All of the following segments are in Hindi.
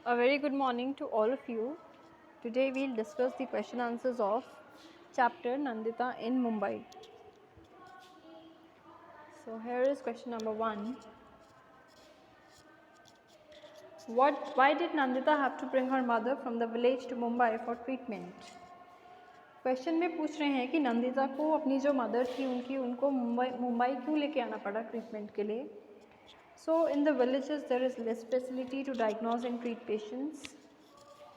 A very good morning to all of you. Today we'll discuss the question answers of chapter Nandita in Mumbai. So here is question number 1. Why did Nandita have to bring her mother from the village to Mumbai for treatment? Question में पूछ रहे हैं कि नंदिता को अपनी जो मदर थी उनको मुंबई क्यों लेके आना पड़ा ट्रीटमेंट के लिए. So in the villages there is less facility to diagnose and treat patients.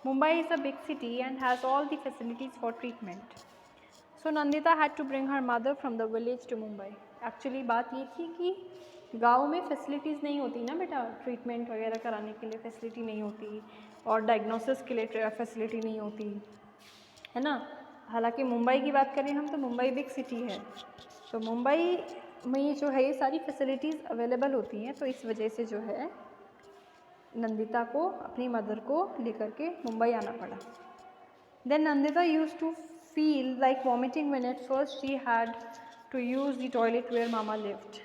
Mumbai is a big city and has all the facilities for treatment. So Nandita had to bring her mother from the village to Mumbai. Actually बात ये थी कि गाँव में फैसिलिटीज़ नहीं होती ना बेटा, ट्रीटमेंट वगैरह कराने के लिए फैसिलिटी नहीं होती और डायग्नोसिस के लिए फैसिलिटी नहीं होती है ना. हालांकि मुंबई की बात करें हम तो मुंबई बिग सिटी है, तो मुंबई में जो है ये सारी फैसिलिटीज़ अवेलेबल होती हैं. तो इस वजह से जो है नंदिता को अपनी मदर को लेकर के मुंबई आना पड़ा. Then Nandita used to feel like vomiting when at first she had to use the toilet where Mama lived.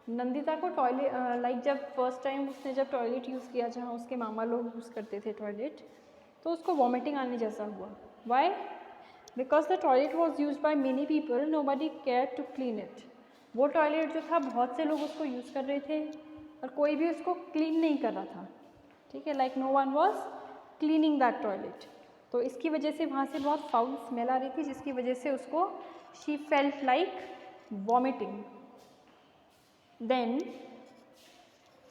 Nandita को टॉयलेट जब फर्स्ट टाइम उसने जब टॉयलेट यूज़ किया जहाँ उसके मामा लोग यूज़ करते थे टॉयलेट, तो उसको वॉमिटिंग आने जैसा हुआ. Why? Because the toilet was use by many people, nobody care to clean it. वो टॉयलेट जो था बहुत से लोग उसको यूज़ कर रहे थे और कोई भी उसको क्लीन नहीं कर रहा था. ठीक है, like no one was cleaning that toilet. तो इसकी वजह से वहाँ से बहुत फाउल स्मेल आ रही थी, जिसकी वजह से उसको she felt like vomiting. Then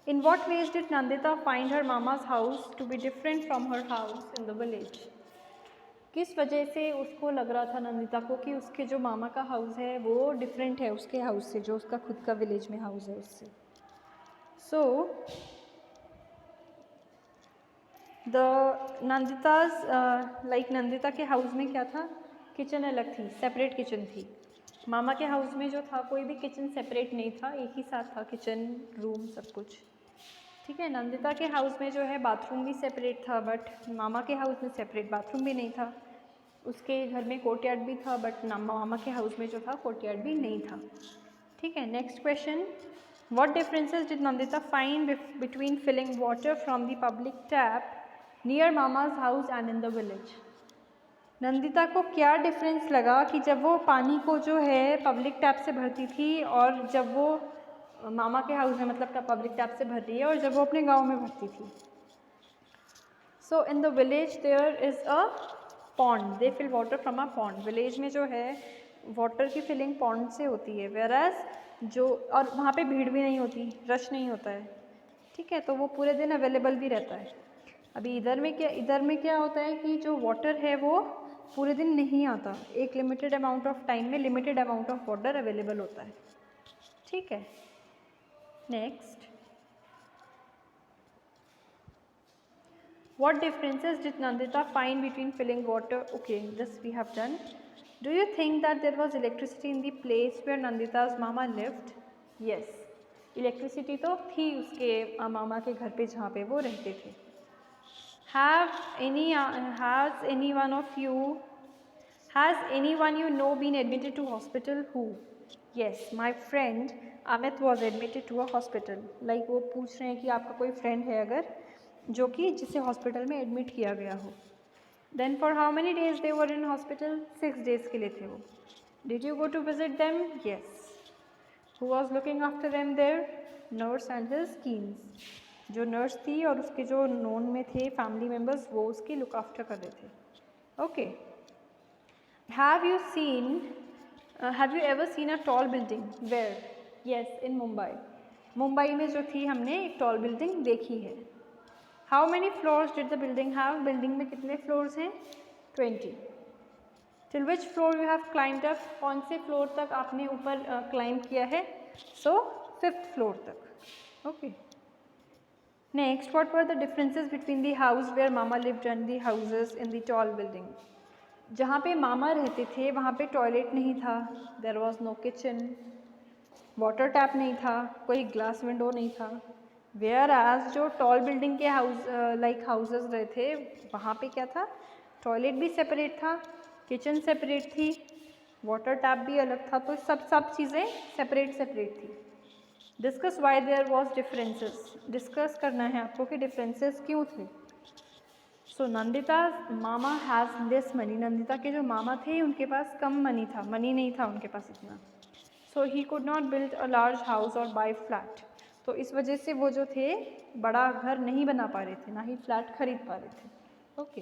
in what ways did Nandita find her mama's house to be different from her house in the village? किस वजह से उसको लग रहा था नंदिता को कि उसके जो मामा का हाउस है वो डिफरेंट है उसके हाउस से, जो उसका खुद का विलेज में हाउस है उससे. सो द नंदिता के हाउस में क्या था, किचन अलग थी, सेपरेट किचन थी. मामा के हाउस में जो था कोई भी किचन सेपरेट नहीं था, एक ही साथ था किचन रूम सब कुछ. ठीक है, नंदिता के हाउस में जो है बाथरूम भी सेपरेट था, बट मामा के हाउस में सेपरेट बाथरूम भी नहीं था. उसके घर में कोर्टयार्ड भी था, बट मामा के हाउस में जो था कोर्टयार्ड भी नहीं था. ठीक है, next question. What differences did Nandita find between filling water from the public tap near mama's house and in the village? Nandita को क्या डिफरेंस लगा कि जब वो पानी को जो है पब्लिक टैप से भरती थी और जब वो मामा के हाउस में मतलब पब्लिक टैप से भर रही है और जब वो अपने गांव में भरती थी. So in the village there is a pond, they fill water from a pond. Village में जो है वाटर की फिलिंग पॉन्ड से होती है, वेराज जो और वहाँ पे भीड़ भी नहीं होती, रश नहीं होता है. ठीक है, तो वो पूरे दिन अवेलेबल भी रहता है. अभी इधर में क्या होता है कि जो वाटर है वो पूरे दिन नहीं आता, एक लिमिटेड अमाउंट ऑफ टाइम में limited amount of water available होता है. ठीक है, next. What differences did Nandita find between filling water? Okay, this we have done. Do you think that there was electricity in the place where Nandita's mama lived? Yes, electricity तो थी उसके मामा के घर पे जहाँ पे वो रहते थे. Has anyone you know been admitted to hospital? Who? Yes, my friend Amit was admitted to a hospital. Like वो पूछ रहे हैं कि आपका कोई फ्रेंड है अगर जो कि जिसे हॉस्पिटल में एडमिट किया गया हो. Then for how many days they were in hospital? 6 days के लिए थे वो. Did you go to visit them? Yes. Who was looking after them there? Nurse and his kins. जो नर्स थी और उसके जो नोन में थे फैमिली मेम्बर्स वो उसकी लुक आफ्टर कर रहे थे. Okay. Have you ever seen a tall building? Where? Yes, in Mumbai. Mumbai में जो थी हमने एक टॉल बिल्डिंग देखी है. How many floors did the building have? Building में कितने फ्लोर्स हैं? 20. Till which floor you have climbed up? कौन से फ्लोर तक आपने ऊपर क्लाइंब किया है? सो 5th फ्लोर तक. Okay. Next, what were the differences between the house where mama lived and the houses in the tall building? जहाँ पे मामा रहते थे वहाँ पे टॉयलेट नहीं था, there was no kitchen, water tap नहीं था, कोई ग्लास विंडो नहीं था. वेयर एज जो टॉल बिल्डिंग के हाउसेस रहे थे वहाँ पे क्या था, टॉयलेट भी सेपरेट था, किचन सेपरेट थी, वाटर टैप भी अलग था. तो सब चीज़ें सेपरेट थी. Discuss why there was differences, discuss करना है आपको कि डिफरेंसेस क्यों थे। So Nandita mama has less money, Nandita के जो मामा थे उनके पास कम मनी था, मनी नहीं था उनके पास इतना। So he could not build a large house और बाई फ्लैट, तो इस वजह से वो जो थे बड़ा घर नहीं बना पा रहे थे, ना ही फ्लैट खरीद पा रहे थे। Okay,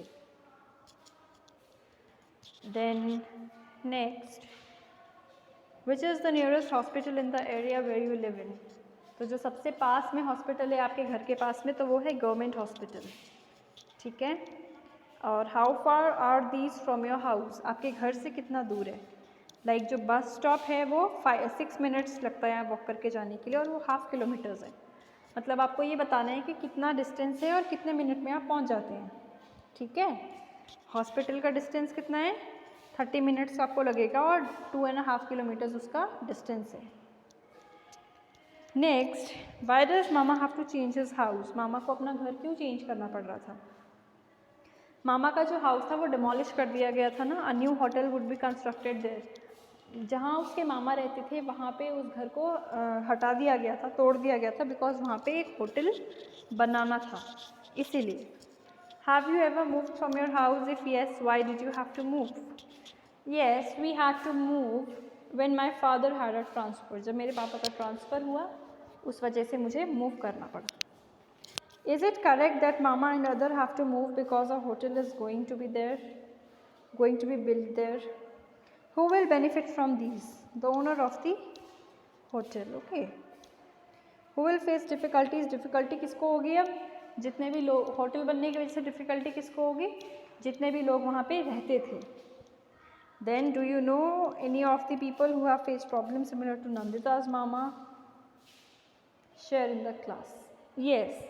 then next, which is the nearest hospital in the area where you live in, तो जो सबसे पास में हॉस्पिटल है आपके घर के पास में तो वो है गवर्नमेंट हॉस्पिटल, ठीक है। और how far are these from your house, आपके घर से कितना दूर है। लाइक जो बस स्टॉप है वो 6 मिनट्स लगता है वॉक करके जाने के लिए और वो 0.5 किलोमीटर्स है, मतलब आपको ये बताना है कि कितना डिस्टेंस है और कितने मिनट में आप पहुंच जाते हैं, ठीक है। हॉस्पिटल का डिस्टेंस कितना है, 30 मिनट्स आपको लगेगा और 2.5 किलोमीटर्स उसका डिस्टेंस है। Next, why does Mama have to change his house, Mama को अपना घर क्यों चेंज करना पड़ रहा था। मामा का जो हाउस था वो डिमोलिश कर दिया गया था ना, a new hotel would be constructed there, जहाँ उसके मामा रहते थे वहाँ पे उस घर को हटा दिया गया था, तोड़ दिया गया था, बिकॉज वहाँ पे एक होटल बनाना था, इसीलिए। Have you ever move from your house, if yes why did you have to move. Yes we had to move when my father had a transfer, जब मेरे पापा का ट्रांसफ़र हुआ उस वजह से मुझे मूव करना पड़ा। Is it correct that mama and other have to move because a hotel is going to be built there? Who will benefit from these? The owner of the hotel, okay. Who will face difficulties? Difficulty किसको होगी अब, जितने भी लोग, होटल बनने की वजह से difficulty किसको होगी, जितने भी लोग वहाँ पे रहते थे। Then do you know any of the people who have faced problems similar to Nandita's mama? Share in the class. Yes.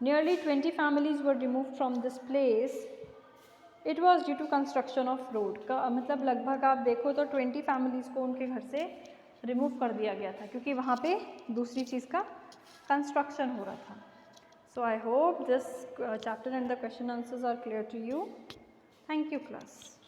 Nearly 20 families were removed from this place. It was due to construction of road का मतलब लगभग आप देखो तो 20 फैमिलीज़ को उनके घर से रिमूव कर दिया गया था क्योंकि वहाँ पे दूसरी चीज़ का कंस्ट्रक्शन हो रहा था। So I hope this chapter and the question answers are clear to you. Thank you class.